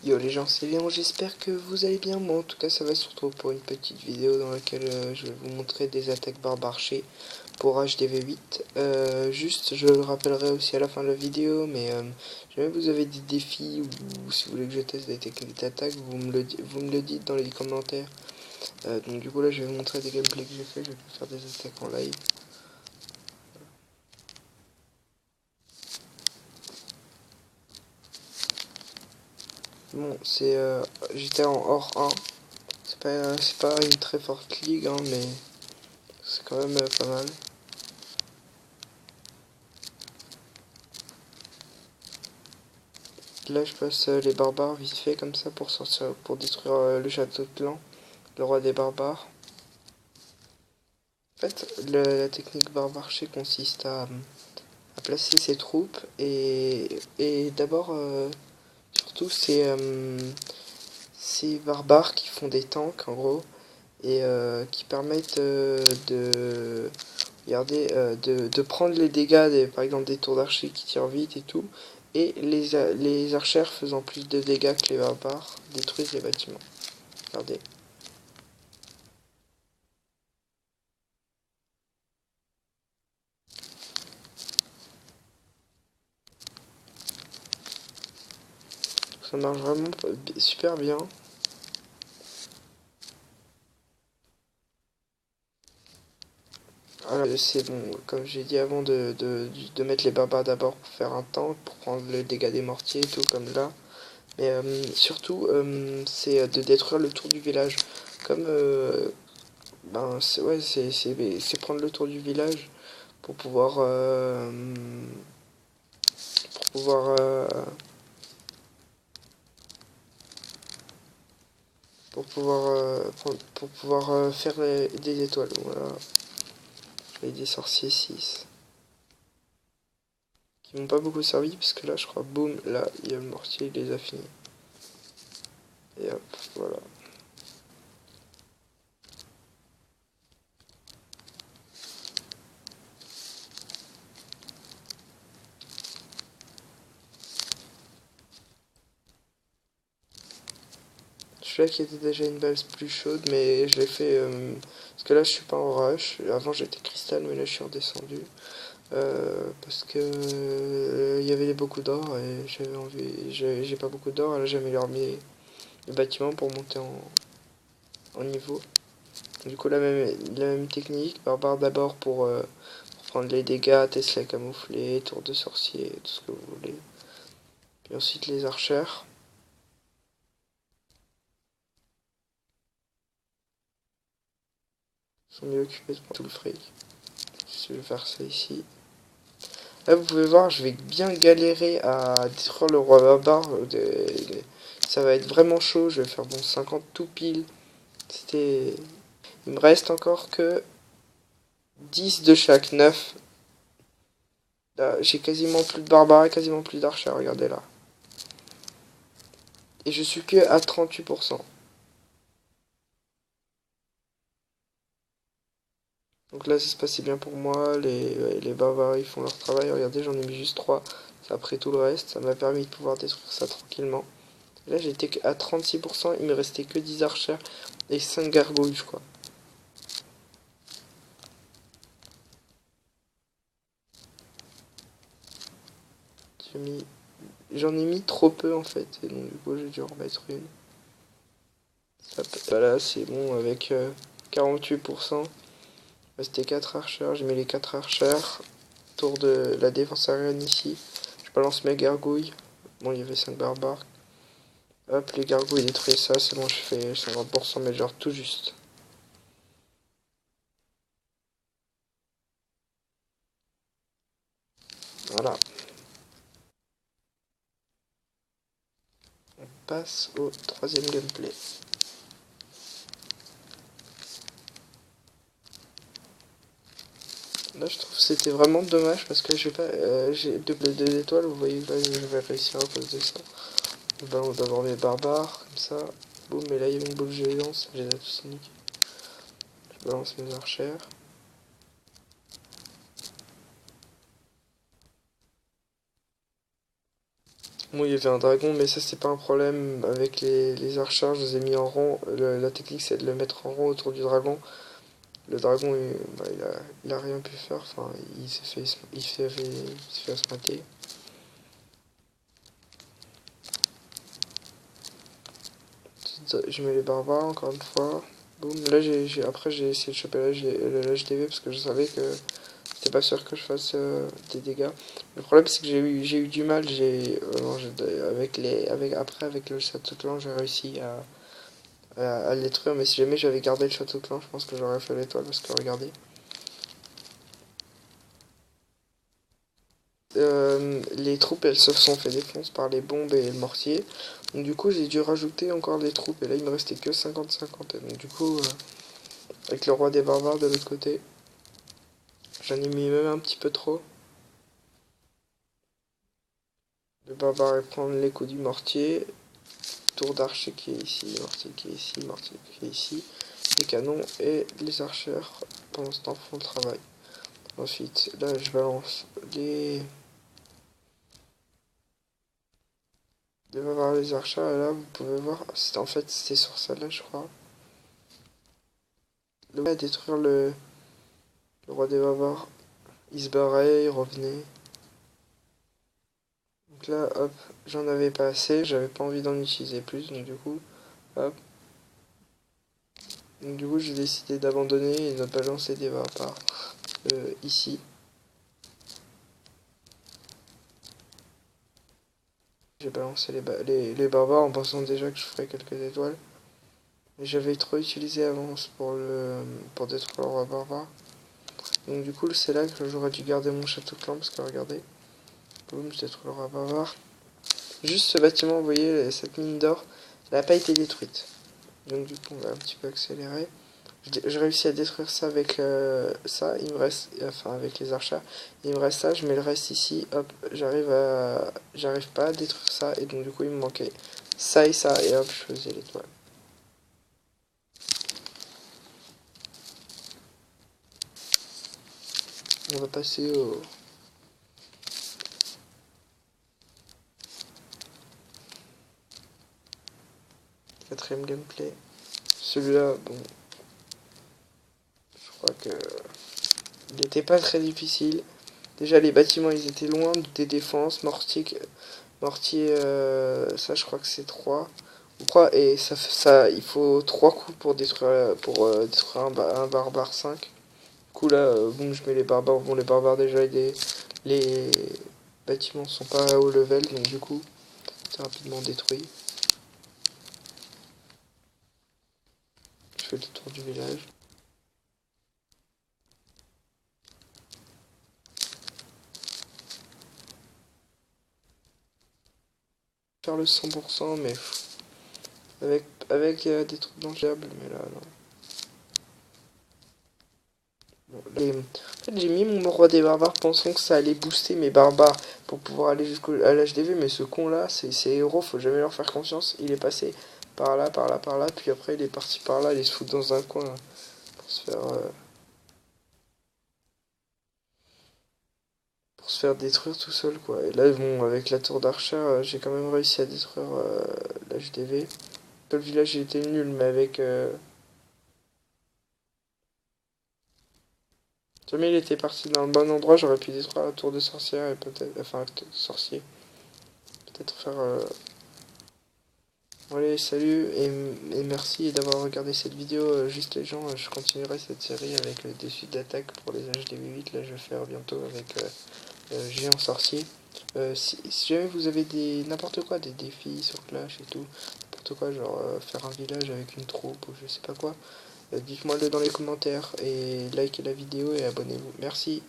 Yo les gens, c'est Léon, j'espère que vous allez bien. Moi en tout cas ça va, se retrouve pour une petite vidéo dans laquelle je vais vous montrer des attaques barbarchées pour HDV8. Juste je le rappellerai aussi à la fin de la vidéo, mais si jamais vous avez des défis ou si vous voulez que je teste des techniques d'attaque, vous me le dites dans les commentaires. Donc du coup là je vais vous montrer des gameplays que j'ai fait, je vais faire des attaques en live. Bon, j'étais en hors 1. C'est pas une très forte ligue, hein, mais c'est quand même pas mal. Là, je passe les barbares vite fait comme ça pour sortir, pour détruire le château de clan, le roi des barbares. En fait, la technique barbarché consiste à placer ses troupes et d'abord, surtout, ces barbares qui font des tanks en gros et qui permettent regardez, de prendre les dégâts, par exemple des tours d'archers qui tirent vite et tout, et les archères faisant plus de dégâts que les barbares détruisent les bâtiments. Regardez. Ça marche vraiment super bien. Alors, c'est bon, comme j'ai dit avant, de mettre les barbares d'abord pour faire un tank, pour prendre le dégât des mortiers et tout, comme là. Mais surtout, c'est de détruire le tour du village. Comme, ben, ouais, c'est prendre le tour du village pour pouvoir, pour pouvoir, euh, pour pouvoir faire des étoiles. Voilà, et des sorciers 6 qui m'ont pas beaucoup servi, parce que là, je crois, boum, là, il y a le mortier, il les a finis. Et hop, voilà. Celui-là qui était déjà une base plus chaude, mais je l'ai fait parce que là je suis pas en rush. Avant j'étais cristal, mais là je suis redescendu parce que il y avait beaucoup d'or et j'avais envie. J'ai pas beaucoup d'or, là j'améliore mes bâtiments pour monter en niveau. Du coup la même technique, barbare d'abord pour prendre les dégâts, Tesla camouflé, tour de sorcier, tout ce que vous voulez. Puis ensuite les archères. Sont mieux occupés de prendre tout le fric. Si je vais faire ça ici. Là, vous pouvez voir, je vais bien galérer à détruire le roi barbare. Ça va être vraiment chaud. Je vais faire bon 50 tout pile. C'était. Il me reste encore que 10 de chaque 9. Là, j'ai quasiment plus de barbares et quasiment plus d'archers. Regardez là. Et je suis que à 38%. Donc là, ça se passait bien pour moi. Les barbares, ils font leur travail. Regardez, j'en ai mis juste 3. Après tout le reste, ça m'a permis de pouvoir détruire ça tranquillement. Là, j'étais à 36%, il me restait que 10 archers et 5 gargouilles, je crois. J'en ai mis trop peu en fait, et donc du coup, j'ai dû en remettre une. Voilà, c'est bon, avec 48%. Il restait 4 archers, j'ai mis les 4 archers. Tour de la défense aérienne ici. Je balance mes gargouilles. Bon, il y avait 5 barbares. Hop, les gargouilles détruisent ça, c'est bon, je fais 50%, mais genre tout juste. Voilà. On passe au troisième gameplay. Là, je trouve que c'était vraiment dommage parce que j'ai pas, j'ai deux étoiles. Vous voyez, là, je vais réussir à cause de ça. Je balance d'abord mes barbares, comme ça. Boum, mais là, il y avait une boule géante, je les ai tous niqués. Je balance mes archères. Moi, il y avait un dragon, mais ça, c'est pas un problème avec les archers. Je les ai mis en rang. La technique, c'est de le mettre en rang autour du dragon. Le dragon, il a rien pu faire. Enfin, il s'est fait asmater. Je mets les barbares encore une fois. Boum. Là, après, j'ai essayé de choper l'HDV parce que je savais que c'était pas sûr que je fasse des dégâts. Le problème, c'est que j'ai eu du mal. Avec le château de clan, j'ai réussi à le détruire. Mais si jamais j'avais gardé le château de clan, je pense que j'aurais fait l'étoile parce que regardez. Les troupes, elles se sont fait défoncer par les bombes et le mortier. Donc du coup, j'ai dû rajouter encore des troupes. Et là, il me restait que 50-50. Donc du coup, avec le roi des barbares de l'autre côté, j'en ai mis même un petit peu trop. Le barbare, il prend les coups du mortier. Tour d'archer qui est ici, mortier qui est ici, mortier qui est ici. Les canons et les archers, pendant ce temps, font le travail. Ensuite, là, je balance les archers. Et là, vous pouvez voir, en fait, c'était sur celle-là, je crois. Le à détruire le roi des barbares. Il se barrait, il revenait. Donc là, hop, j'en avais pas assez, j'avais pas envie d'en utiliser plus, donc du coup, hop. Donc du coup, j'ai décidé d'abandonner et de balancer des barbares ici. J'ai balancé les barbares en pensant déjà que je ferais quelques étoiles. Mais j'avais trop utilisé avance pour détruire le roi barbare. Donc du coup, c'est là que j'aurais dû garder mon château clan parce que regardez, boum, je détruis le roi barbare. Juste ce bâtiment, vous voyez, cette mine d'or, elle n'a pas été détruite. Donc du coup, on va un petit peu accélérer. Je réussis à détruire ça avec ça. Il me reste, enfin avec les archers. Il me reste ça. Je mets le reste ici. Hop, j'arrive pas à détruire ça. Et donc du coup, il me manquait ça et ça. Et hop, je faisais l'étoile. On va passer au quatrième gameplay. Celui-là, bon, je crois que il n'était pas très difficile. Déjà, les bâtiments, ils étaient loin des défenses. Mortier, ça, je crois que c'est 3. Et ça, il faut 3 coups pour détruire un barbare 5. Du coup, là, bon, je mets les barbares. Bon, les barbares, déjà, les bâtiments sont pas à haut level, donc du coup, c'est rapidement détruit. Je fais le tour du village. Faire le 100%, mais avec des trucs dangeables, mais là, non. Bon, en fait, j'ai mis mon roi des barbares pensant que ça allait booster mes barbares pour pouvoir aller jusqu'à l'HDV, mais ce con là, ces héros, faut jamais leur faire confiance. Il est passé par là, par là, par là, puis après il est parti par là, il se fout dans un coin là, pour se faire détruire tout seul quoi. Et là, bon, avec la tour d'archer, j'ai quand même réussi à détruire l'HDV. Le village il était nul, mais avec jamais il était parti dans le bon endroit, j'aurais pu détruire la tour de sorcière et peut-être, enfin, sorcier, peut-être faire. Allez, salut et merci d'avoir regardé cette vidéo. Juste les gens, je continuerai cette série avec des suites d'attaque pour les HDV8. Là, je vais faire bientôt avec Géant Sorcier. Si jamais vous avez n'importe quoi, des défis sur Clash et tout, n'importe quoi, genre faire un village avec une troupe ou je sais pas quoi, dites-moi le dans les commentaires et likez la vidéo et abonnez-vous. Merci.